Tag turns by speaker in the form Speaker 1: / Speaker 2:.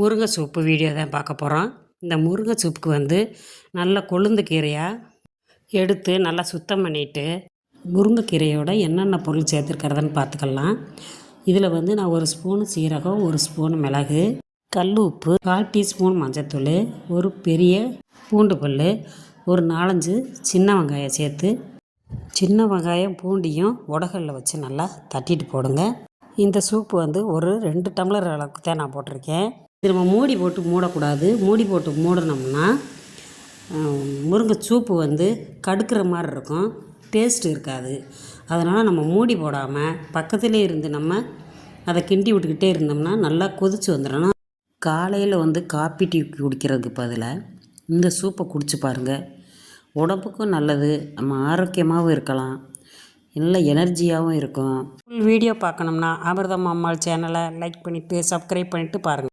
Speaker 1: முருங்கை soup video தான் பார்க்க போகிறோம். இந்த முருங்கை சூப்புக்கு வந்து நல்ல கொழுந்து கீரையாக எடுத்து நல்லா சுத்தம் பண்ணிவிட்டு முருங்கைக்கீரையோட என்னென்ன பொருள் சேர்த்துருக்கிறதுன்னு பார்த்துக்கலாம். இதில் வந்து நான் 1 ஸ்பூன் சீரகம், 1 ஸ்பூன் மிளகு, கல் உப்பு, 1/4 டீஸ்பூன் மஞ்சத்தூள், ஒரு பெரிய பூண்டு பல், ஒரு 4-5 சின்ன வெங்காயம் சேர்த்து சின்ன வெங்காயம் பூண்டையும் உடகல்ல வச்சு நல்லா தட்டிட்டு போடுங்க. இந்த சூப்பு வந்து ஒரு 2 டம்ளர் அளவுக்கு தான் நான் போட்டிருக்கேன். இது நம்ம மூடி போட்டு மூடக்கூடாது. மூடி போட்டு மூடினோம்னா முருங்கை சூப்பு வந்து கடுக்கிற மாதிரி இருக்கும், டேஸ்ட் இருக்காது. அதனால் நம்ம மூடி போடாமல் பக்கத்துலேயே இருந்து நம்ம அதை கிண்டி விட்டுக்கிட்டே இருந்தோம்னா நல்லா கொதித்து வந்துடணும். காலையில் வந்து காப்பி டீ குடிக்கிறதுக்கு பதிலாக இந்த சூப்பை குடிச்சு பாருங்கள். உடம்புக்கும் நல்லது, நம்ம ஆரோக்கியமாகவும் இருக்கலாம், நல்ல எனர்ஜியாகவும் இருக்கும். ஃபுல் வீடியோ பார்க்கணும்னா அமிர்தம் அம்மாள் சேனலை லைக் பண்ணிவிட்டு சப்ஸ்கிரைப் பண்ணிவிட்டு பாருங்கள்.